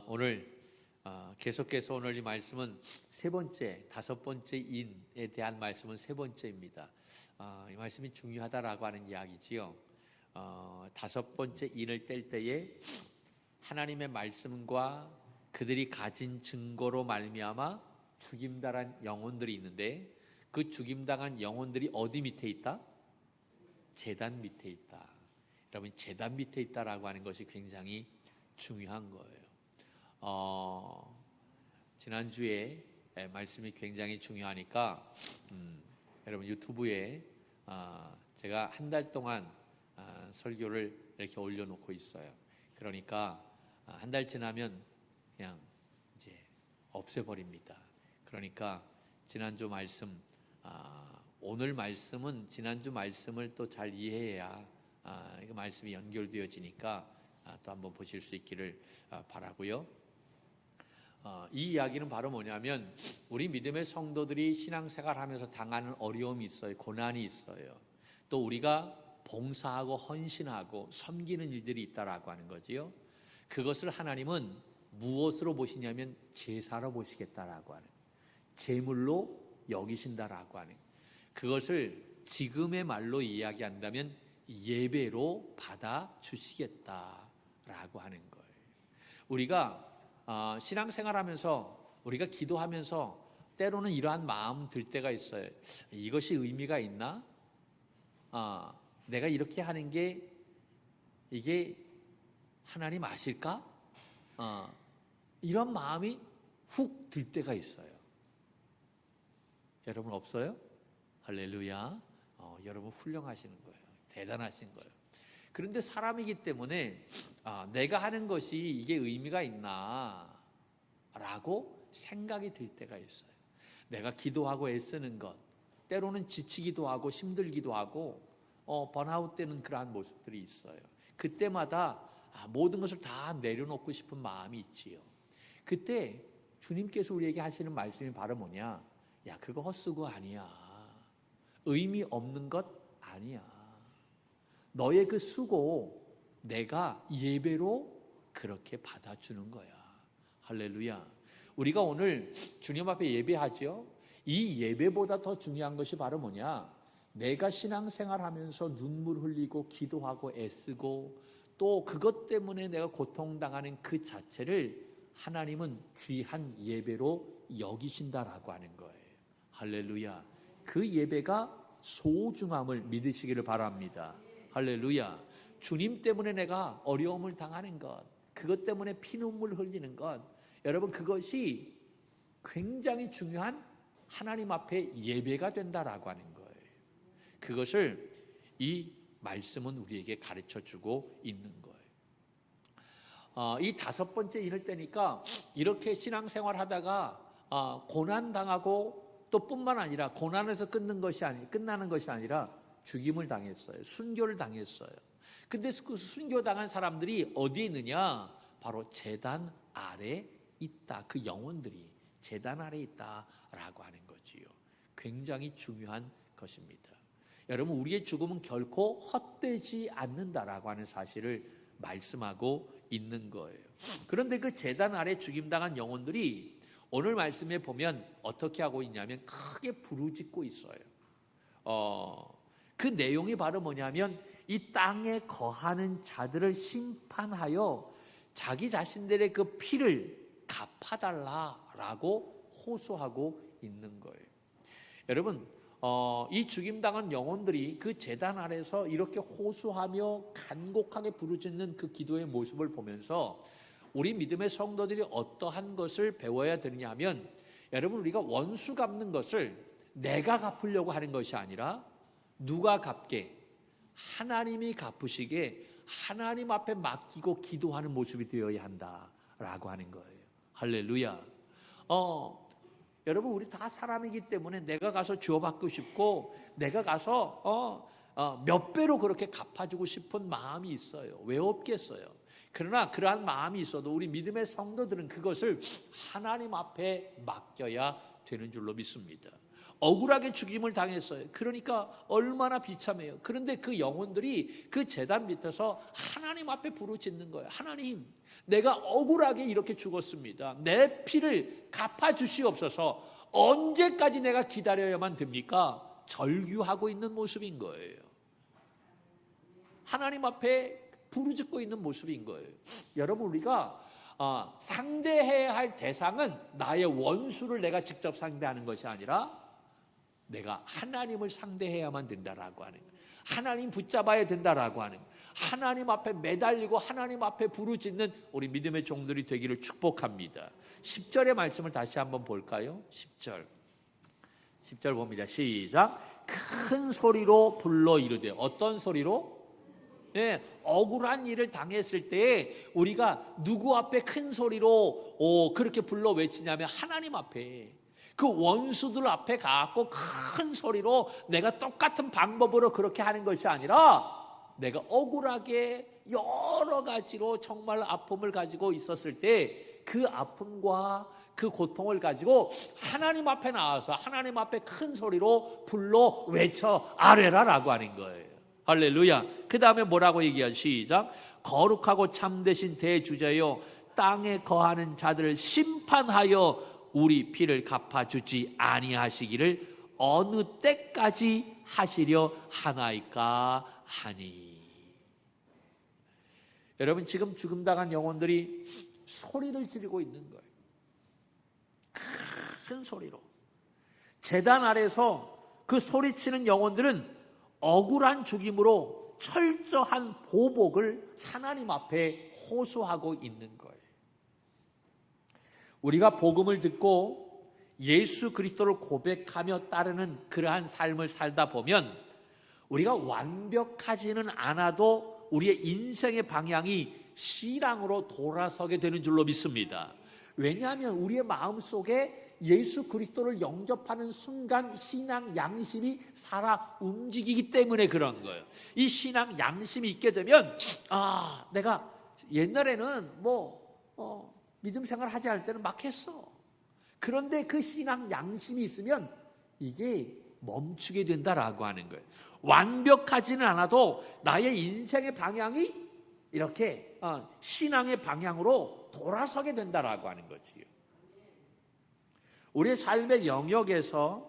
오늘 계속해서 오늘 이 말씀은 다섯 번째 인에 대한 말씀은 세 번째입니다. 이 말씀이 중요하다라고 하는 이야기지요. 다섯 번째 인을 뗄 때에 하나님의 말씀과 그들이 가진 증거로 말미암아 죽임당한 영혼들이 있는데, 그 죽임당한 영혼들이 어디 밑에 있다? 제단 밑에 있다. 여러분, 제단 밑에 있다라고 하는 것이 굉장히 중요한 거예요. 지난주에 말씀이 굉장히 중요하니까 여러분 유튜브에 제가 한 달 동안 설교를 이렇게 올려놓고 있어요. 그러니까 한 달 지나면 그냥 이제 없애버립니다. 그러니까 지난주 말씀, 오늘 말씀은 지난주 말씀을 또 잘 이해해야 그 말씀이 연결되어지니까 또 한번 보실 수 있기를 바라고요. 이 이야기는 바로 뭐냐면, 우리 믿음의 성도들이 신앙생활하면서 당하는 어려움이 있어요. 고난이 있어요. 또 우리가 봉사하고 헌신하고 섬기는 일들이 있다라고 하는 거지요. 그것을 하나님은 무엇으로 보시냐면 제사로 보시겠다라고 하는, 제물로 여기신다라고 하는, 그것을 지금의 말로 이야기한다면 예배로 받아 주시겠다라고 하는 거예요. 우리가 신앙생활하면서, 우리가 기도하면서 때로는 이러한 마음 들 때가 있어요. 이것이 의미가 있나? 내가 이렇게 하는 게 이게 하나님 아실까? 이런 마음이 훅 들 때가 있어요. 여러분 없어요? 할렐루야. 여러분 훌륭하시는 거예요. 대단하신 거예요. 그런데 사람이기 때문에 내가 하는 것이 이게 의미가 있나 라고 생각이 들 때가 있어요. 내가 기도하고 애쓰는 것, 때로는 지치기도 하고 힘들기도 하고 번아웃 되는 그러한 모습들이 있어요. 그때마다 모든 것을 다 내려놓고 싶은 마음이 있지요. 그때 주님께서 우리에게 하시는 말씀이 바로 뭐냐? 야, 그거 헛수고 아니야. 의미 없는 것 아니야. 너의 그 수고 내가 예배로 그렇게 받아주는 거야. 할렐루야. 우리가 오늘 주님 앞에 예배하죠. 이 예배보다 더 중요한 것이 바로 뭐냐? 내가 신앙생활하면서 눈물 흘리고 기도하고 애쓰고 또 그것 때문에 내가 고통당하는 그 자체를 하나님은 귀한 예배로 여기신다라고 하는 거예요. 할렐루야. 그 예배가 소중함을 믿으시기를 바랍니다. 할렐루야. 주님 때문에 내가 어려움을 당하는 것, 그것 때문에 피눈물 흘리는 것, 여러분 그것이 굉장히 중요한 하나님 앞에 예배가 된다라고 하는 거예요. 그것을 이 말씀은 우리에게 가르쳐주고 있는 거예요. 이 다섯 번째 인을 떼니까 이렇게 신앙생활 하다가 고난당하고 또 뿐만 아니라 고난에서 끝나는 것이 아니라 죽임을 당했어요. 순교를 당했어요. 근데 그 순교당한 사람들이 어디에 있느냐? 바로 제단 아래 있다. 그 영혼들이 제단 아래 있다라고 하는 거지요. 굉장히 중요한 것입니다. 여러분, 우리의 죽음은 결코 헛되지 않는다라고 하는 사실을 말씀하고 있는 거예요. 그런데 그 제단 아래 죽임당한 영혼들이 오늘 말씀에 보면 어떻게 하고 있냐면 크게 부르짖고 있어요. 그 내용이 바로 뭐냐면 이 땅에 거하는 자들을 심판하여 자기 자신들의 그 피를 갚아달라라고 호소하고 있는 거예요. 여러분, 이 죽임당한 영혼들이 그 제단 아래서 이렇게 호소하며 간곡하게 부르짖는 그 기도의 모습을 보면서 우리 믿음의 성도들이 어떠한 것을 배워야 되느냐 하면, 여러분, 우리가 원수 갚는 것을 내가 갚으려고 하는 것이 아니라 누가 갚게? 하나님이 갚으시게 하나님 앞에 맡기고 기도하는 모습이 되어야 한다라고 하는 거예요. 할렐루야. 여러분, 우리 다 사람이기 때문에 내가 가서 주어받고 싶고 내가 가서 몇 배로 그렇게 갚아주고 싶은 마음이 있어요. 왜 없겠어요? 그러나 그러한 마음이 있어도 우리 믿음의 성도들은 그것을 하나님 앞에 맡겨야 되는 줄로 믿습니다. 억울하게 죽임을 당했어요. 그러니까 얼마나 비참해요. 그런데 그 영혼들이 그 제단 밑에서 하나님 앞에 부르짖는 거예요. 하나님, 내가 억울하게 이렇게 죽었습니다. 내 피를 갚아주시옵소서. 언제까지 내가 기다려야만 됩니까? 절규하고 있는 모습인 거예요. 하나님 앞에 부르짖고 있는 모습인 거예요. 여러분, 우리가 상대해야 할 대상은 나의 원수를 내가 직접 상대하는 것이 아니라 내가 하나님을 상대해야만 된다라고 하는 거예요. 하나님 붙잡아야 된다라고 하는 거예요. 하나님 앞에 매달리고 하나님 앞에 부르짖는 우리 믿음의 종들이 되기를 축복합니다. 10절의 말씀을 다시 한번 볼까요? 10절 봅니다. 시작. 큰 소리로 불러 이르되. 어떤 소리로? 네, 억울한 일을 당했을 때 우리가 누구 앞에 큰 소리로 그렇게 불러 외치냐면 하나님 앞에, 그 원수들 앞에 가고 큰 소리로 내가 똑같은 방법으로 그렇게 하는 것이 아니라 내가 억울하게 여러 가지로 정말 아픔을 가지고 있었을 때 그 아픔과 그 고통을 가지고 하나님 앞에 나와서 하나님 앞에 큰 소리로 불러 외쳐 아뢰라라고 하는 거예요. 할렐루야. 그 다음에 뭐라고 얘기한? 시작. 거룩하고 참되신 대주자여, 땅에 거하는 자들을 심판하여 우리 피를 갚아주지 아니하시기를 어느 때까지 하시려 하나이까 하니. 여러분, 지금 죽음 당한 영혼들이 소리를 지르고 있는 거예요. 큰 소리로. 제단 아래서 그 소리치는 영혼들은 억울한 죽임으로 철저한 보복을 하나님 앞에 호소하고 있는 거예요. 우리가 복음을 듣고 예수 그리스도를 고백하며 따르는 그러한 삶을 살다 보면 우리가 완벽하지는 않아도 우리의 인생의 방향이 신앙으로 돌아서게 되는 줄로 믿습니다. 왜냐하면 우리의 마음속에 예수 그리스도를 영접하는 순간 신앙 양심이 살아 움직이기 때문에 그런 거예요. 이 신앙 양심이 있게 되면 내가 옛날에는 믿음 생활 하지 않을 때는 막 했어. 그런데 그 신앙 양심이 있으면 이게 멈추게 된다라고 하는 거예요. 완벽하지는 않아도 나의 인생의 방향이 이렇게 신앙의 방향으로 돌아서게 된다라고 하는 거지요. 우리의 삶의 영역에서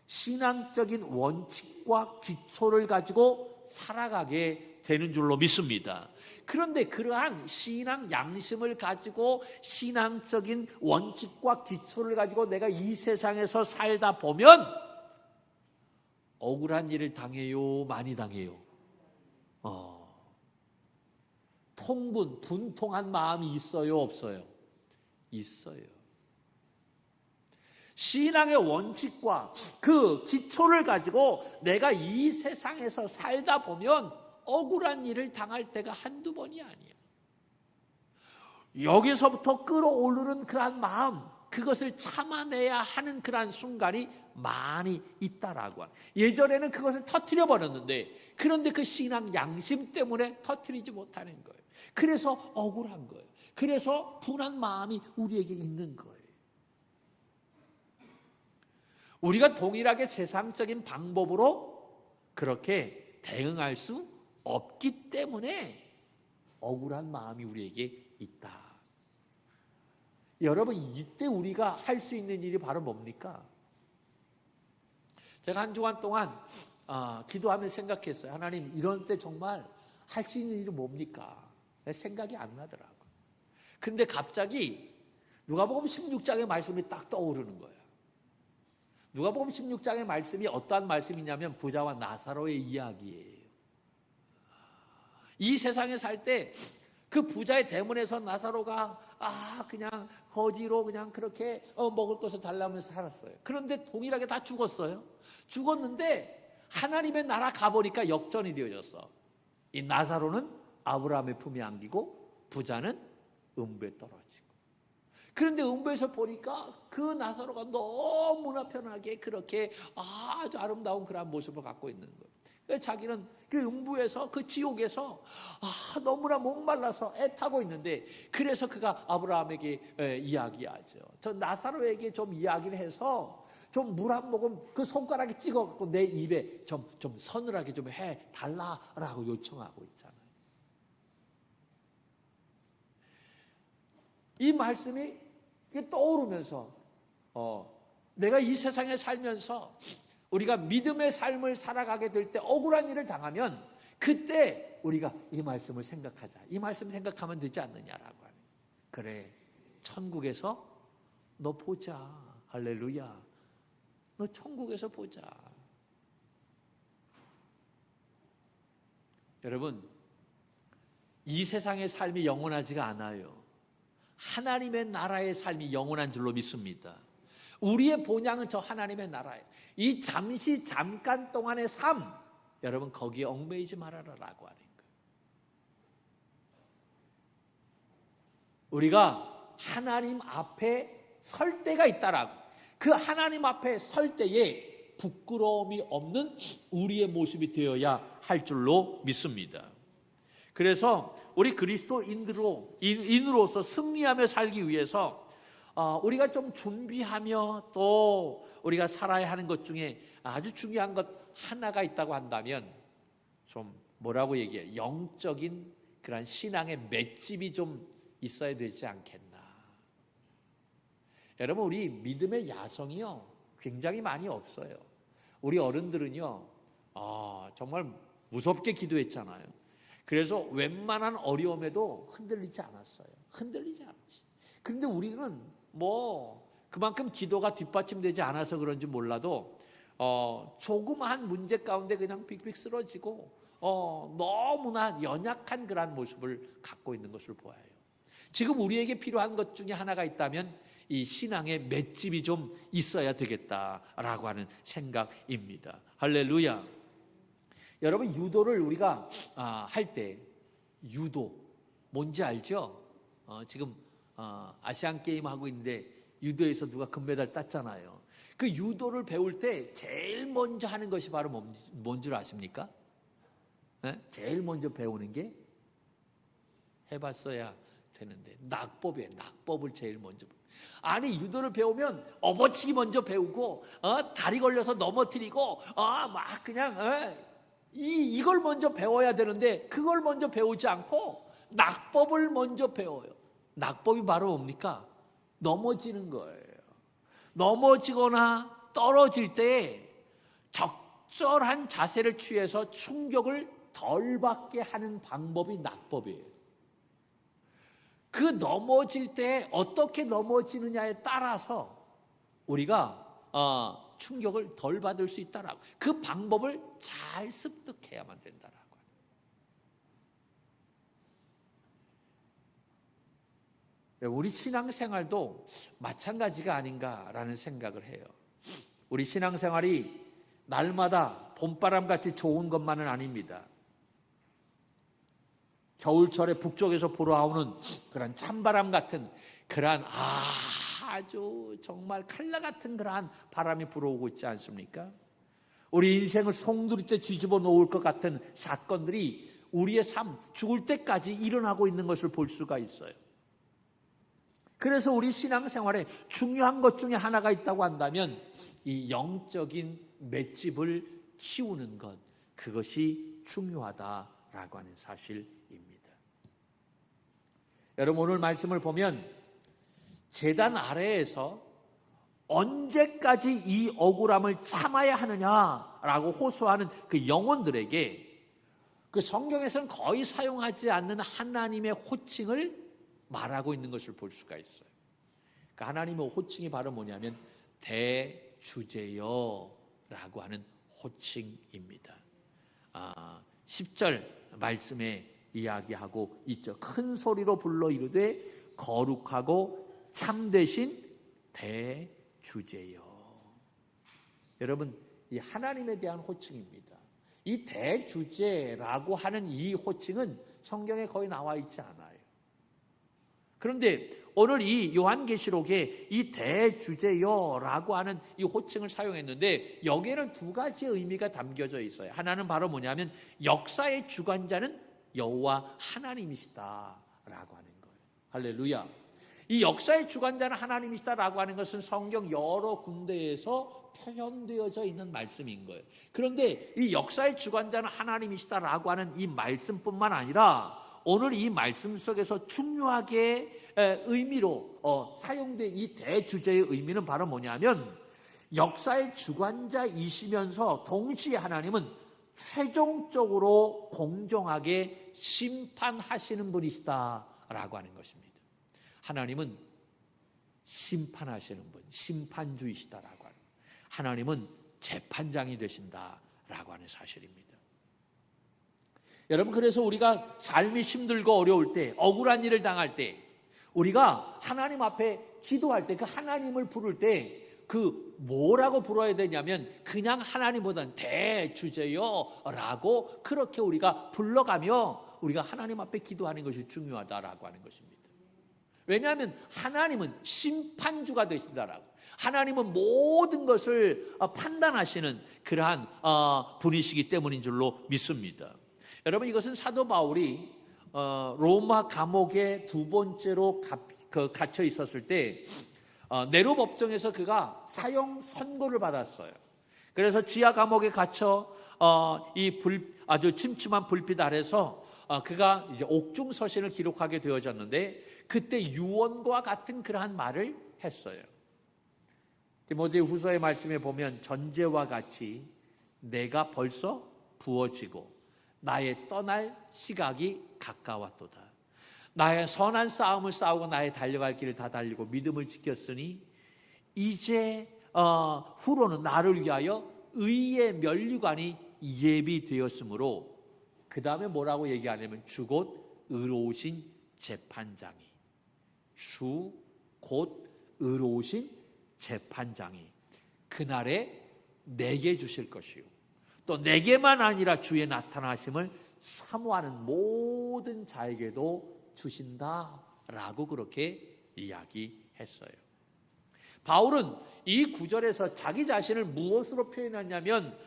신앙적인 원칙과 기초를 가지고 살아가게 되는 줄로 믿습니다. 그런데 그러한 신앙 양심을 가지고 신앙적인 원칙과 기초를 가지고 내가 이 세상에서 살다 보면 억울한 일을 당해요? 많이 당해요? 분통한 마음이 있어요? 없어요? 있어요. 신앙의 원칙과 그 기초를 가지고 내가 이 세상에서 살다 보면 억울한 일을 당할 때가 한두 번이 아니에요. 여기서부터 끌어오르는 그러한 마음, 그것을 참아내야 하는 그러한 순간이 많이 있다라고 하는. 예전에는 그것을 터뜨려 버렸는데, 그런데 그 신앙 양심 때문에 터뜨리지 못하는 거예요. 그래서 억울한 거예요. 그래서 분한 마음이 우리에게 있는 거예요. 우리가 동일하게 세상적인 방법으로 그렇게 대응할 수 없기 때문에 억울한 마음이 우리에게 있다. 여러분, 이때 우리가 할 수 있는 일이 바로 뭡니까? 제가 한 주간 동안 기도하며 생각했어요. 하나님, 이런 때 정말 할 수 있는 일이 뭡니까? 생각이 안 나더라고요. 그런데 갑자기 누가복음 16장의 말씀이 딱 떠오르는 거예요. 누가복음 16장의 말씀이 어떠한 말씀이냐면 부자와 나사로의 이야기예요. 이 세상에 살 때 그 부자의 대문에서 나사로가 그냥 거지로 그냥 그렇게 먹을 것을 달라면서 살았어요. 그런데 동일하게 다 죽었어요. 죽었는데 하나님의 나라 가보니까 역전이 되어졌어. 이 나사로는 아브라함의 품에 안기고 부자는 음부에 떨어지고. 그런데 음부에서 보니까 그 나사로가 너무나 편하게 그렇게 아주 아름다운 그런 모습을 갖고 있는 거예요. 자기는 그 음부에서, 그 지옥에서 너무나 목말라서 애타고 있는데, 그래서 그가 아브라함에게 이야기하죠. 저 나사로에게 좀 이야기를 해서 좀 물 한 모금 그 손가락에 찍어갖고 내 입에 좀 서늘하게 좀 해달라라고 요청하고 있잖아요. 이 말씀이 떠오르면서 내가 이 세상에 살면서 우리가 믿음의 삶을 살아가게 될 때 억울한 일을 당하면 그때 우리가 이 말씀을 생각하자. 이 말씀 생각하면 되지 않느냐라고 하는. 그래, 천국에서 너 보자. 할렐루야. 너 천국에서 보자. 여러분, 이 세상의 삶이 영원하지가 않아요. 하나님의 나라의 삶이 영원한 줄로 믿습니다. 우리의 본향은 저 하나님의 나라예요. 이 잠깐 동안의 삶, 여러분 거기에 얽매이지 말아라라고 하는 거예요. 우리가 하나님 앞에 설 때가 있다라고. 그 하나님 앞에 설 때에 부끄러움이 없는 우리의 모습이 되어야 할 줄로 믿습니다. 그래서 우리 그리스도인으로서 승리하며 살기 위해서 우리가 좀 준비하며 또 우리가 살아야 하는 것 중에 아주 중요한 것 하나가 있다고 한다면 좀 뭐라고 얘기해요? 영적인 그런 신앙의 맷집이 좀 있어야 되지 않겠나. 여러분, 우리 믿음의 야성이요 굉장히 많이 없어요. 우리 어른들은요 정말 무섭게 기도했잖아요. 그래서 웬만한 어려움에도 흔들리지 않았어요. 흔들리지 않았지. 그런데 우리는 그만큼 기도가 뒷받침되지 않아서 그런지 몰라도 조그마한 문제 가운데 그냥 빅빅 쓰러지고 너무나 연약한 그런 모습을 갖고 있는 것을 보아요. 지금 우리에게 필요한 것 중에 하나가 있다면 이 신앙의 맷집이 좀 있어야 되겠다라고 하는 생각입니다. 할렐루야. 여러분, 유도를 우리가 할 때 유도 뭔지 알죠? 지금 아시안 게임 하고 있는데 유도에서 누가 금메달 땄잖아요. 그 유도를 배울 때 제일 먼저 하는 것이 바로 뭔 줄 아십니까? 네? 제일 먼저 배우는 게 해봤어야 되는데 낙법이에요. 낙법을 제일 먼저. 아니, 유도를 배우면 업어치기 먼저 배우고 다리 걸려서 넘어뜨리고 막 그냥 이걸 먼저 배워야 되는데 그걸 먼저 배우지 않고 낙법을 먼저 배워요. 낙법이 바로 뭡니까? 넘어지는 거예요. 넘어지거나 떨어질 때 적절한 자세를 취해서 충격을 덜 받게 하는 방법이 낙법이에요. 그 넘어질 때 어떻게 넘어지느냐에 따라서 우리가 충격을 덜 받을 수 있다라고. 그 방법을 잘 습득해야만 된다라고. 우리 신앙생활도 마찬가지가 아닌가라는 생각을 해요. 우리 신앙생활이 날마다 봄바람같이 좋은 것만은 아닙니다. 겨울철에 북쪽에서 불어오는 그런 찬바람 같은 그러한 아주 정말 칼날 같은 그러한 바람이 불어오고 있지 않습니까? 우리 인생을 송두리째 뒤집어 놓을 것 같은 사건들이 우리의 삶, 죽을 때까지 일어나고 있는 것을 볼 수가 있어요. 그래서 우리 신앙생활에 중요한 것 중에 하나가 있다고 한다면 이 영적인 맷집을 키우는 것, 그것이 중요하다라고 하는 사실입니다. 여러분, 오늘 말씀을 보면 제단 아래에서 언제까지 이 억울함을 참아야 하느냐라고 호소하는 그 영혼들에게 그 성경에서는 거의 사용하지 않는 하나님의 호칭을 말하고 있는 것을 볼 수가 있어요. 그 하나님의 호칭이 바로 뭐냐면 대주제여라고 하는 호칭입니다. 10절 말씀에 이야기하고 있죠. 큰 소리로 불러 이르되 거룩하고 참되신 대주제여. 여러분, 이 하나님에 대한 호칭입니다. 이 대주제라고 하는 이 호칭은 성경에 거의 나와 있지 않아요. 그런데 오늘 이 요한계시록에 이 대주제요라고 하는 이 호칭을 사용했는데 여기에는 두 가지 의미가 담겨져 있어요. 하나는 바로 뭐냐면 역사의 주관자는 여호와 하나님이시다라고 하는 거예요. 할렐루야. 이 역사의 주관자는 하나님이시다라고 하는 것은 성경 여러 군데에서 표현되어져 있는 말씀인 거예요. 그런데 이 역사의 주관자는 하나님이시다라고 하는 이 말씀뿐만 아니라 오늘 이 말씀 속에서 중요하게 의미로 사용된 이 대주제의 의미는 바로 뭐냐면 역사의 주관자이시면서 동시에 하나님은 최종적으로 공정하게 심판하시는 분이시다라고 하는 것입니다. 하나님은 심판하시는 분, 심판주이시다라고 하는, 하나님은 재판장이 되신다라고 하는 사실입니다. 여러분, 그래서 우리가 삶이 힘들고 어려울 때, 억울한 일을 당할 때, 우리가 하나님 앞에 기도할 때, 그 하나님을 부를 때 그 뭐라고 불러야 되냐면 그냥 하나님보다는 대주제요라고 그렇게 우리가 불러가며 우리가 하나님 앞에 기도하는 것이 중요하다라고 하는 것입니다. 왜냐하면 하나님은 심판주가 되신다라고, 하나님은 모든 것을 판단하시는 그러한 분이시기 때문인 줄로 믿습니다. 여러분, 이것은 사도 바울이 로마 감옥에 두 번째로 갇혀 있었을 때 네로 법정에서 그가 사형 선고를 받았어요. 그래서 지하 감옥에 갇혀 아주 침침한 불빛 아래서 그가 이제 옥중 서신을 기록하게 되어졌는데 그때 유언과 같은 그러한 말을 했어요. 디모데 후서의 말씀에 보면 전제와 같이 내가 벌써 부어지고 나의 떠날 시각이 가까웠도다. 나의 선한 싸움을 싸우고 나의 달려갈 길을 다 달리고 믿음을 지켰으니 이제 후로는 나를 위하여 의의 면류관이 예비되었으므로, 그 다음에 뭐라고 얘기하냐면 주 곧 의로우신 재판장이, 주 곧 의로우신 재판장이 그날에 내게 주실 것이요 또 내게만 아니라 주의 나타나심을 사모하는 모든 자에게도 주신다라고 그렇게 이야기했어요. 바울은 이 구절에서 자기 자신을 무엇으로 표현하냐면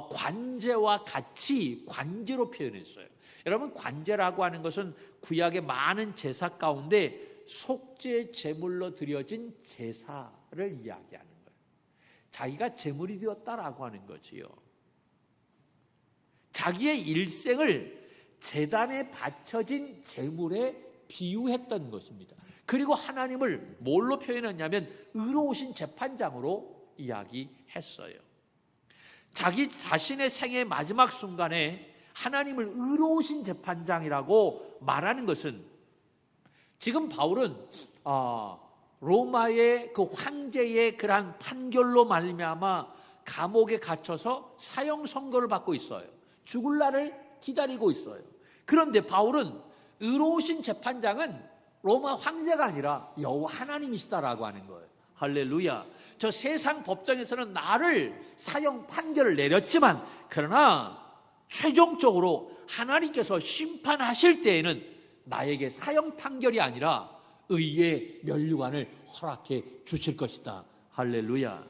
관제와 같이 관제로 표현했어요. 여러분, 관제라고 하는 것은 구약의 많은 제사 가운데 속죄 제물로 드려진 제사를 이야기하는 거예요. 자기가 제물이 되었다라고 하는 거지요. 자기의 일생을 제단에 바쳐진 제물에 비유했던 것입니다. 그리고 하나님을 뭘로 표현했냐면 의로우신 재판장으로 이야기했어요. 자기 자신의 생의 마지막 순간에 하나님을 의로우신 재판장이라고 말하는 것은, 지금 바울은 로마의 그 황제의 그러한 판결로 말미암아 감옥에 갇혀서 사형 선고를 받고 있어요. 죽을 날을 기다리고 있어요. 그런데 바울은 의로우신 재판장은 로마 황제가 아니라 여호와 하나님이시다라고 하는 거예요. 할렐루야. 저 세상 법정에서는 나를 사형 판결을 내렸지만, 그러나 최종적으로 하나님께서 심판하실 때에는 나에게 사형 판결이 아니라 의의 면류관을 허락해 주실 것이다. 할렐루야.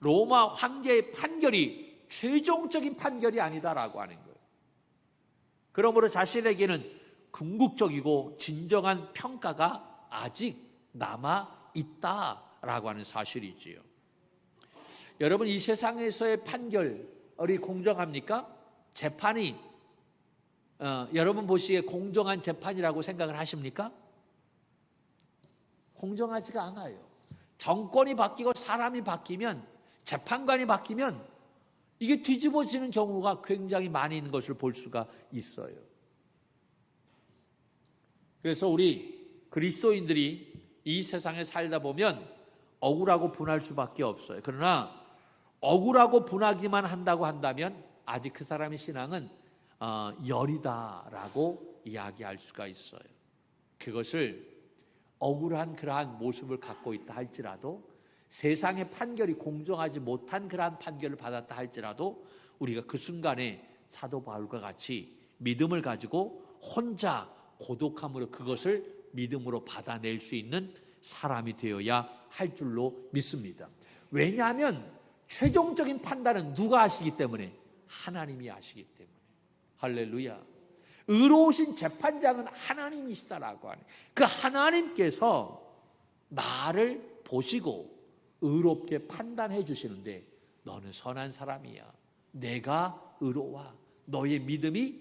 로마 황제의 판결이 최종적인 판결이 아니다라고 하는 거예요. 그러므로 자신에게는 궁극적이고 진정한 평가가 아직 남아 있다라고 하는 사실이지요. 여러분, 이 세상에서의 판결이 공정합니까? 재판이 여러분 보시기에 공정한 재판이라고 생각을 하십니까? 공정하지가 않아요. 정권이 바뀌고 사람이 바뀌면, 재판관이 바뀌면 이게 뒤집어지는 경우가 굉장히 많이 있는 것을 볼 수가 있어요. 그래서 우리 그리스도인들이 이 세상에 살다 보면 억울하고 분할 수밖에 없어요. 그러나 억울하고 분하기만 한다고 한다면 아직 그 사람의 신앙은 열이다라고 이야기할 수가 있어요. 그것을 억울한 그러한 모습을 갖고 있다 할지라도, 세상의 판결이 공정하지 못한 그러한 판결을 받았다 할지라도 우리가 그 순간에 사도 바울과 같이 믿음을 가지고 혼자 고독함으로 그것을 믿음으로 받아낼 수 있는 사람이 되어야 할 줄로 믿습니다. 왜냐하면 최종적인 판단은 누가 하시기 때문에? 하나님이 하시기 때문에. 할렐루야. 의로우신 재판장은 하나님이시다라고 하네. 그 하나님께서 나를 보시고 의롭게 판단해 주시는데 너는 선한 사람이야. 내가 의로워. 너의 믿음이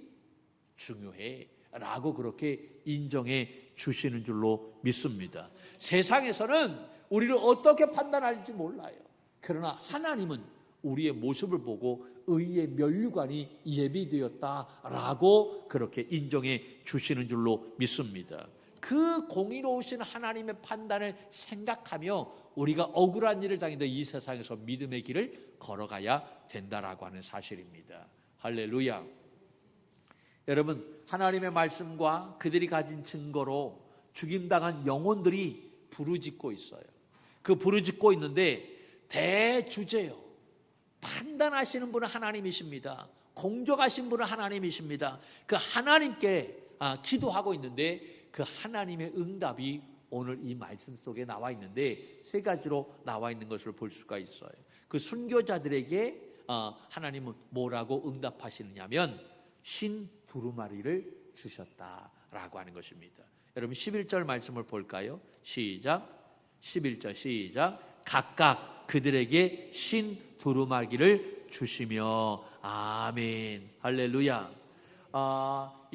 중요해. 라고 그렇게 인정해 주시는 줄로 믿습니다. 세상에서는 우리를 어떻게 판단할지 몰라요. 그러나 하나님은 우리의 모습을 보고 의의 면류관이 예비되었다라고 그렇게 인정해 주시는 줄로 믿습니다. 그 공의로우신 하나님의 판단을 생각하며 우리가 억울한 일을 당해도 이 세상에서 믿음의 길을 걸어가야 된다라고 하는 사실입니다. 할렐루야. 여러분, 하나님의 말씀과 그들이 가진 증거로 죽임당한 영혼들이 부르짖고 있어요. 그 부르짖고 있는데 대주제요. 판단하시는 분은 하나님이십니다. 공정하신 분은 하나님이십니다. 그 하나님께 기도하고 있는데 그 하나님의 응답이 오늘 이 말씀 속에 나와 있는데 세 가지로 나와 있는 것을 볼 수가 있어요. 그 순교자들에게 하나님은 뭐라고 응답하시느냐면 신 두루마리를 주셨다라고 하는 것입니다. 여러분 11절 말씀을 볼까요? 시작. 11절 시작. 각각 그들에게 신 두루마기를 주시며 아멘. 할렐루야.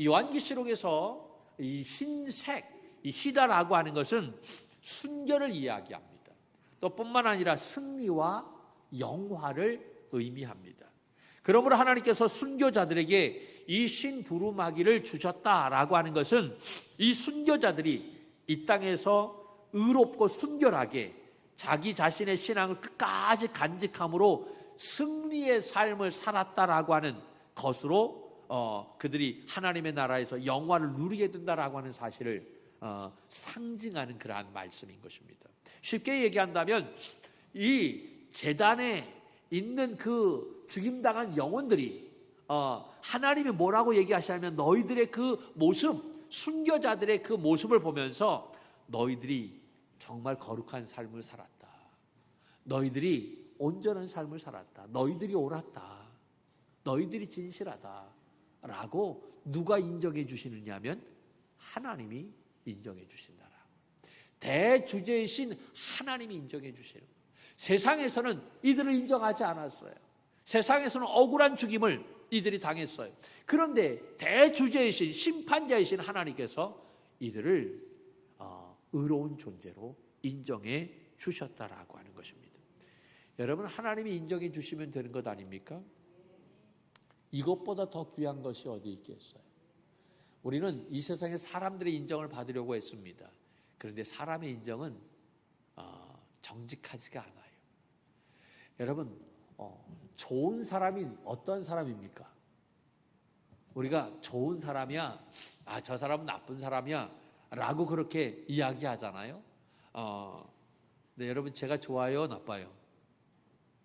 요한계시록에서 이 신색, 이 시다라고 하는 것은 순결을 이야기합니다. 또 뿐만 아니라 승리와 영화를 의미합니다. 그러므로 하나님께서 순교자들에게 이 신 두루마기를 주셨다라고 하는 것은 이 순교자들이 이 땅에서 의롭고 순결하게 자기 자신의 신앙을 끝까지 간직함으로 승리의 삶을 살았다라고 하는 것으로 그들이 하나님의 나라에서 영화를 누리게 된다라고 하는 사실을 상징하는 그러한 말씀인 것입니다. 쉽게 얘기한다면 이 제단에 있는 그 죽임당한 영혼들이 하나님이 뭐라고 얘기하시냐면 너희들의 그 모습, 순교자들의 그 모습을 보면서 너희들이 정말 거룩한 삶을 살았다. 너희들이 온전한 삶을 살았다. 너희들이 옳았다. 너희들이 진실하다. 라고 누가 인정해 주시느냐 하면 하나님이 인정해 주신다라. 대주제이신 하나님이 인정해 주시는 거예요. 세상에서는 이들을 인정하지 않았어요. 세상에서는 억울한 죽임을 이들이 당했어요. 그런데 대주제이신 심판자이신 하나님께서 이들을 의로운 존재로 인정해 주셨다라고 하는 것입니다. 여러분, 하나님이 인정해 주시면 되는 것 아닙니까? 이것보다 더 귀한 것이 어디 있겠어요? 우리는 이 세상에 사람들의 인정을 받으려고 했습니다. 그런데 사람의 인정은 정직하지가 않아요. 여러분, 좋은 사람이 어떤 사람입니까? 우리가 좋은 사람이야, 저 사람은 나쁜 사람이야 라고 그렇게 이야기하잖아요. 네, 여러분, 제가 좋아요, 나빠요?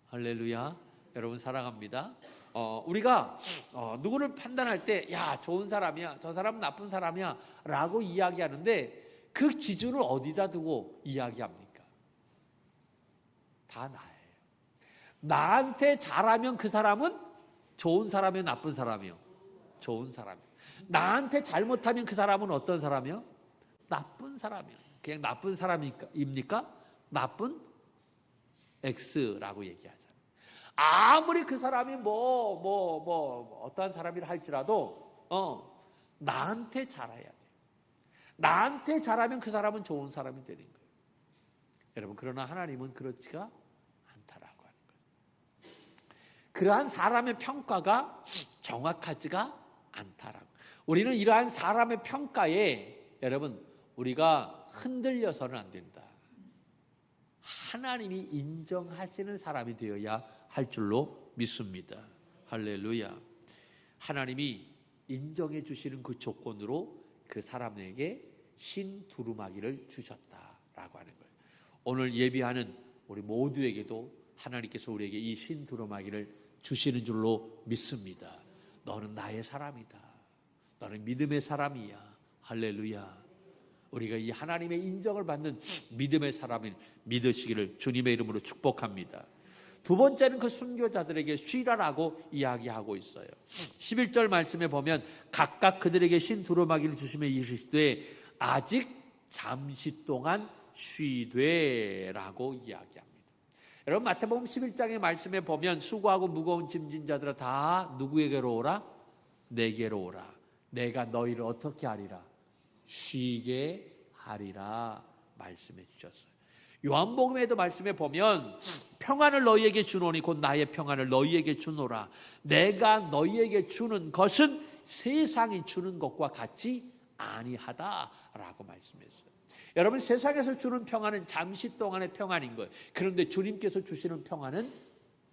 할렐루야. 여러분 사랑합니다. 우리가 누구를 판단할 때 야, 좋은 사람이야, 저 사람은 나쁜 사람이야 라고 이야기하는데 그 기준을 어디다 두고 이야기합니까? 다 나예요. 나한테 잘하면 그 사람은 좋은 사람이요, 나쁜 사람이요? 좋은 사람이요. 나한테 잘못하면 그 사람은 어떤 사람이요? 나쁜 사람이요. 그냥 나쁜 사람입니까? 나쁜 X라고 얘기하잖아요. 아무리 그 사람이 어떠한 사람이라 할지라도 나한테 잘해야 돼요. 나한테 잘하면 그 사람은 좋은 사람이 되는 거예요. 여러분, 그러나 하나님은 그렇지가 않다라고 하는 거예요. 그러한 사람의 평가가 정확하지가 않다라고. 우리는 이러한 사람의 평가에 여러분, 우리가 흔들려서는 안 된다. 하나님이 인정하시는 사람이 되어야 할 줄로 믿습니다. 할렐루야. 하나님이 인정해 주시는 그 조건으로 그 사람에게 신 두루마기를 주셨다라고 하는 거예요. 오늘 예비하는 우리 모두에게도 하나님께서 우리에게 이 신 두루마기를 주시는 줄로 믿습니다. 너는 나의 사람이다. 너는 믿음의 사람이야. 할렐루야. 우리가 이 하나님의 인정을 받는 믿음의 사람을 믿으시기를 주님의 이름으로 축복합니다. 두 번째는 그 순교자들에게 쉬라라고 이야기하고 있어요. 11절 말씀에 보면 각각 그들에게 신 두루마기를 주시며 이르시되 아직 잠시 동안 쉬되라고 이야기합니다. 여러분 마태복음 11장의 말씀에 보면 수고하고 무거운 짐진 자들아 다 누구에게로 오라? 내게로 오라. 내가 너희를 어떻게 하리라? 쉬게 하리라 말씀해 주셨어요. 요한복음에도 말씀해 보면 평안을 너희에게 주노니 곧 나의 평안을 너희에게 주노라. 내가 너희에게 주는 것은 세상이 주는 것과 같이 아니하다라고 말씀했어요. 여러분 세상에서 주는 평안은 잠시 동안의 평안인 거예요. 그런데 주님께서 주시는 평안은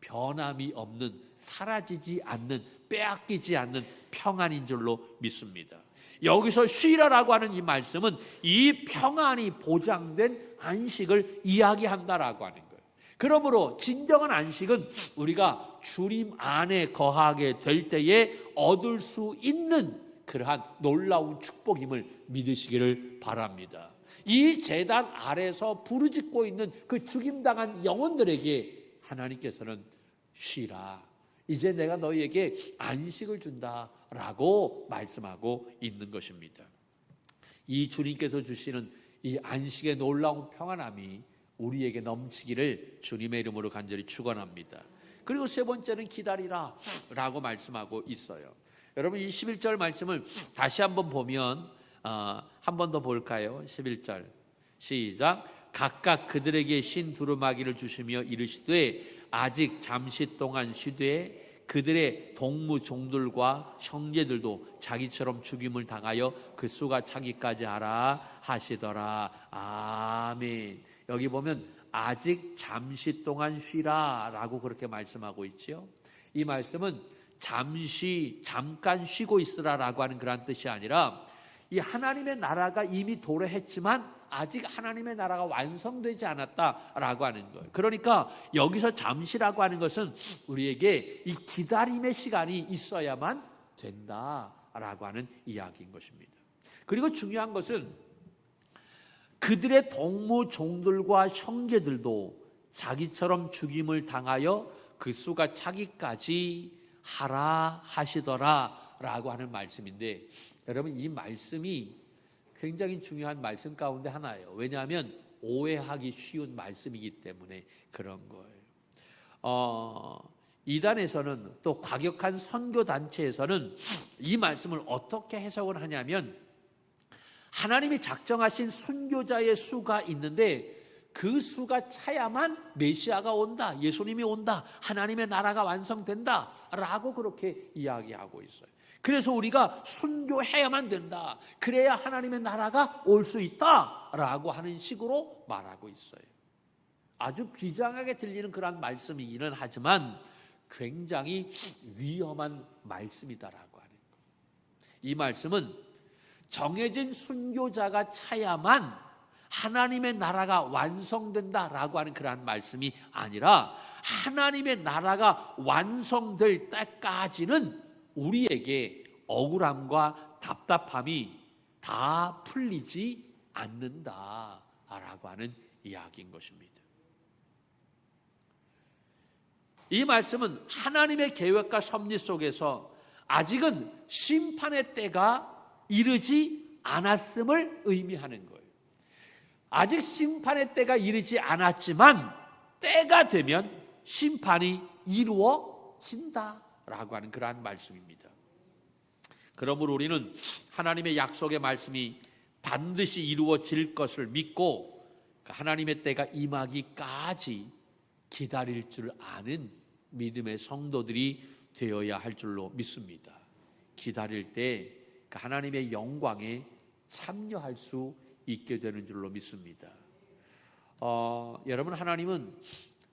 변함이 없는, 사라지지 않는, 빼앗기지 않는 평안인 줄로 믿습니다. 여기서 쉬라라고 하는 이 말씀은 이 평안이 보장된 안식을 이야기한다라고 하는 거예요. 그러므로 진정한 안식은 우리가 주님 안에 거하게 될 때에 얻을 수 있는 그러한 놀라운 축복임을 믿으시기를 바랍니다. 이 제단 아래서 부르짖고 있는 그 죽임당한 영혼들에게 하나님께서는 쉬라. 이제 내가 너희에게 안식을 준다라고 말씀하고 있는 것입니다. 이 주님께서 주시는 이 안식의 놀라운 평안함이 우리에게 넘치기를 주님의 이름으로 간절히 축원합니다. 그리고 세 번째는 기다리라 라고 말씀하고 있어요. 여러분 이 11절 말씀을 다시 한번 보면 한 번 더 볼까요? 11절 시작. 각각 그들에게 신 두루마기를 주시며 이르시되 아직 잠시 동안 쉬되 그들의 동무종들과 형제들도 자기처럼 죽임을 당하여 그 수가 차기까지 하라 하시더라. 아멘. 여기 보면 아직 잠시 동안 쉬라 라고 그렇게 말씀하고 있죠. 이 말씀은 잠깐 쉬고 있으라 라고 하는 그런 뜻이 아니라 이 하나님의 나라가 이미 도래했지만 아직 하나님의 나라가 완성되지 않았다라고 하는 거예요. 그러니까 여기서 잠시라고 하는 것은 우리에게 이 기다림의 시간이 있어야만 된다라고 하는 이야기인 것입니다. 그리고 중요한 것은 그들의 동무 종들과 형제들도 자기처럼 죽임을 당하여 그 수가 차기까지 하라 하시더라 라고 하는 말씀인데, 여러분 이 말씀이 굉장히 중요한 말씀 가운데 하나예요. 왜냐하면 오해하기 쉬운 말씀이기 때문에 그런 거예요. 이단에서는 또 과격한 선교단체에서는 이 말씀을 어떻게 해석을 하냐면, 하나님이 작정하신 순교자의 수가 있는데 그 수가 차야만 메시아가 온다, 예수님이 온다, 하나님의 나라가 완성된다 라고 그렇게 이야기하고 있어요. 그래서 우리가 순교해야만 된다, 그래야 하나님의 나라가 올 수 있다 라고 하는 식으로 말하고 있어요. 아주 비장하게 들리는 그런 말씀이기는 하지만 굉장히 위험한 말씀이다라고 하는 거예요. 이 말씀은 정해진 순교자가 차야만 하나님의 나라가 완성된다라고 하는 그러한 말씀이 아니라, 하나님의 나라가 완성될 때까지는 우리에게 억울함과 답답함이 다 풀리지 않는다라고 하는 이야기인 것입니다. 이 말씀은 하나님의 계획과 섭리 속에서 아직은 심판의 때가 이르지 않았음을 의미하는 거예요. 아직 심판의 때가 이르지 않았지만 때가 되면 심판이 이루어진다라고 하는 그러한 말씀입니다. 그러므로 우리는 하나님의 약속의 말씀이 반드시 이루어질 것을 믿고 하나님의 때가 임하기까지 기다릴 줄 아는 믿음의 성도들이 되어야 할 줄로 믿습니다. 기다릴 때 하나님의 영광에 참여할 수 있게 되는 줄로 믿습니다. 여러분, 하나님은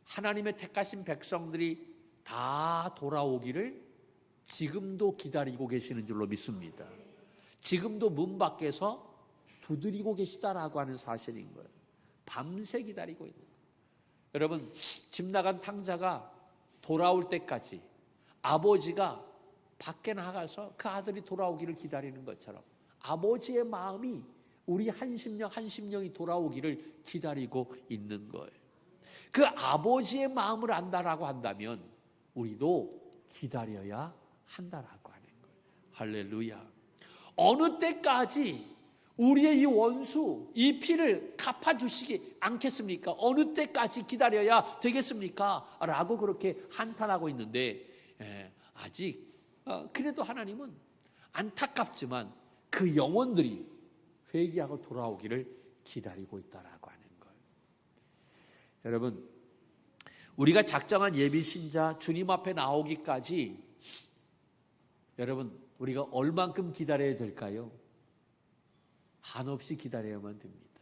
하나님의 택하신 백성들이 다 돌아오기를 지금도 기다리고 계시는 줄로 믿습니다. 지금도 문 밖에서 두드리고 계시다라고 하는 사실인 거예요. 밤새 기다리고 있는 거예요. 여러분, 집 나간 탕자가 돌아올 때까지 아버지가 밖에 나가서 그 아들이 돌아오기를 기다리는 것처럼 아버지의 마음이 우리 한 심령이 돌아오기를 기다리고 있는 거예요. 그 아버지의 마음을 안다라고 한다면 우리도 기다려야 한다라고 하는 거예요. 할렐루야. 어느 때까지 우리의 이 원수, 이 피를 갚아주시지 않겠습니까? 어느 때까지 기다려야 되겠습니까? 라고 그렇게 한탄하고 있는데 아직 그래도 하나님은 안타깝지만 그 영혼들이 회개하고 돌아오기를 기다리고 있다라고 하는 거예요. 여러분, 우리가 작정한 예비 신자 주님 앞에 나오기까지 여러분 우리가 얼만큼 기다려야 될까요? 한없이 기다려야만 됩니다.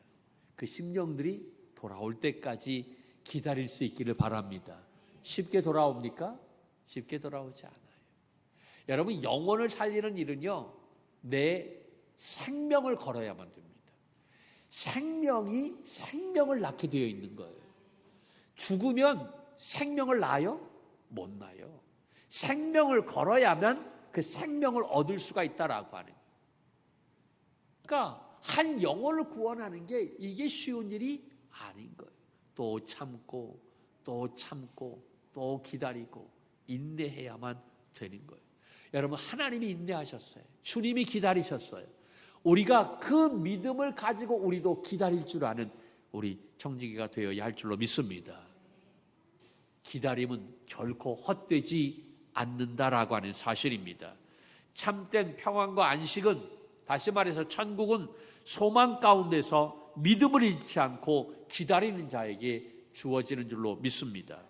그 심령들이 돌아올 때까지 기다릴 수 있기를 바랍니다. 쉽게 돌아옵니까? 쉽게 돌아오지 않아요. 여러분, 영혼을 살리는 일은요, 내 생명을 걸어야만 됩니다. 생명이 생명을 낳게 되어 있는 거예요. 죽으면 생명을 낳아요? 못 낳아요. 생명을 걸어야만 그 생명을 얻을 수가 있다라고 하는 거예요. 그러니까 한 영혼을 구원하는 게 이게 쉬운 일이 아닌 거예요. 또 참고 또 참고 또 기다리고 인내해야만 되는 거예요. 여러분, 하나님이 인내하셨어요. 주님이 기다리셨어요. 우리가 그 믿음을 가지고 우리도 기다릴 줄 아는 우리 청지기가 되어야 할 줄로 믿습니다. 기다림은 결코 헛되지 않는다라고 하는 사실입니다. 참된 평안과 안식은, 다시 말해서 천국은 소망 가운데서 믿음을 잃지 않고 기다리는 자에게 주어지는 줄로 믿습니다.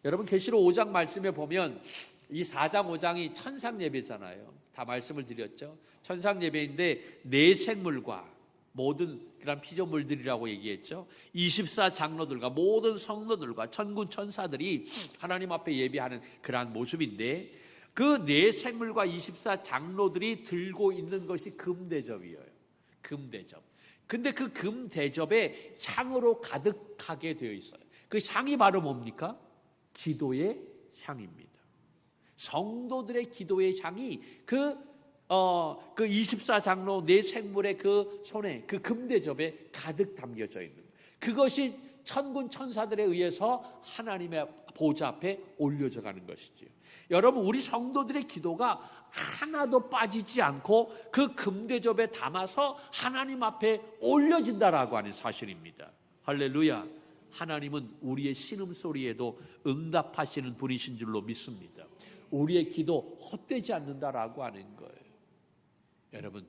여러분, 계시록 5장 말씀에 보면 이 4장 5장이 천상 예배잖아요. 다 말씀을 드렸죠. 천상 예배인데 네 생물과 모든 그런 피조물들이라고 얘기했죠. 24장로들과 모든 성도들과 천군 천사들이 하나님 앞에 예배하는 그러한 모습인데, 그 네 생물과 24장로들이 들고 있는 것이 금대접이에요. 금대접. 근데 그 금대접에 향으로 가득하게 되어 있어요. 그 향이 바로 뭡니까? 기도의 향입니다. 성도들의 기도의 향이 그 24장로 네 생물의 그 손에, 그 금대접에 가득 담겨져 있는 거예요. 그것이 천군 천사들에 의해서 하나님의 보좌 앞에 올려져 가는 것이지요. 여러분, 우리 성도들의 기도가 하나도 빠지지 않고 그 금대접에 담아서 하나님 앞에 올려진다라고 하는 사실입니다. 할렐루야. 하나님은 우리의 신음소리에도 응답하시는 분이신 줄로 믿습니다. 우리의 기도 헛되지 않는다라고 하는 거예요. 여러분,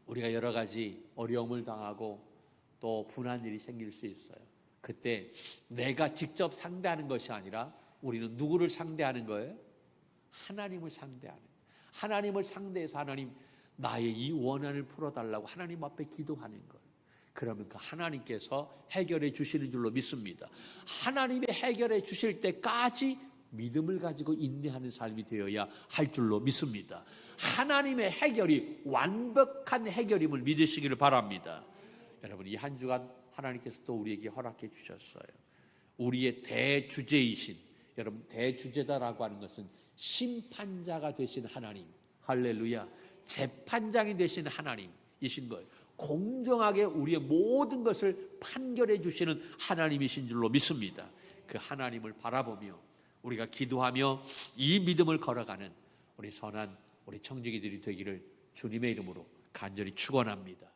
우리가 여러 가지 어려움을 당하고 또 분한 일이 생길 수 있어요. 그때 내가 직접 상대하는 것이 아니라 우리는 누구를 상대하는 거예요? 하나님을 상대하는 거예요. 하나님을 상대해서 하나님, 나의 이 원한을 풀어달라고 하나님 앞에 기도하는 거예요. 그러면 그 하나님께서 해결해 주시는 줄로 믿습니다. 하나님이 해결해 주실 때까지 믿음을 가지고 인내하는 삶이 되어야 할 줄로 믿습니다. 하나님의 해결이 완벽한 해결임을 믿으시기를 바랍니다. 여러분, 이 한 주간 하나님께서 또 우리에게 허락해 주셨어요. 우리의 대주제이신, 여러분, 대주제다라고 하는 것은 심판자가 되신 하나님, 할렐루야, 재판장이 되신 하나님이신 거예요. 공정하게 우리의 모든 것을 판결해 주시는 하나님이신 줄로 믿습니다. 그 하나님을 바라보며 우리가 기도하며 이 믿음을 걸어가는 우리 선한 우리 청지기들이 되기를 주님의 이름으로 간절히 축원합니다.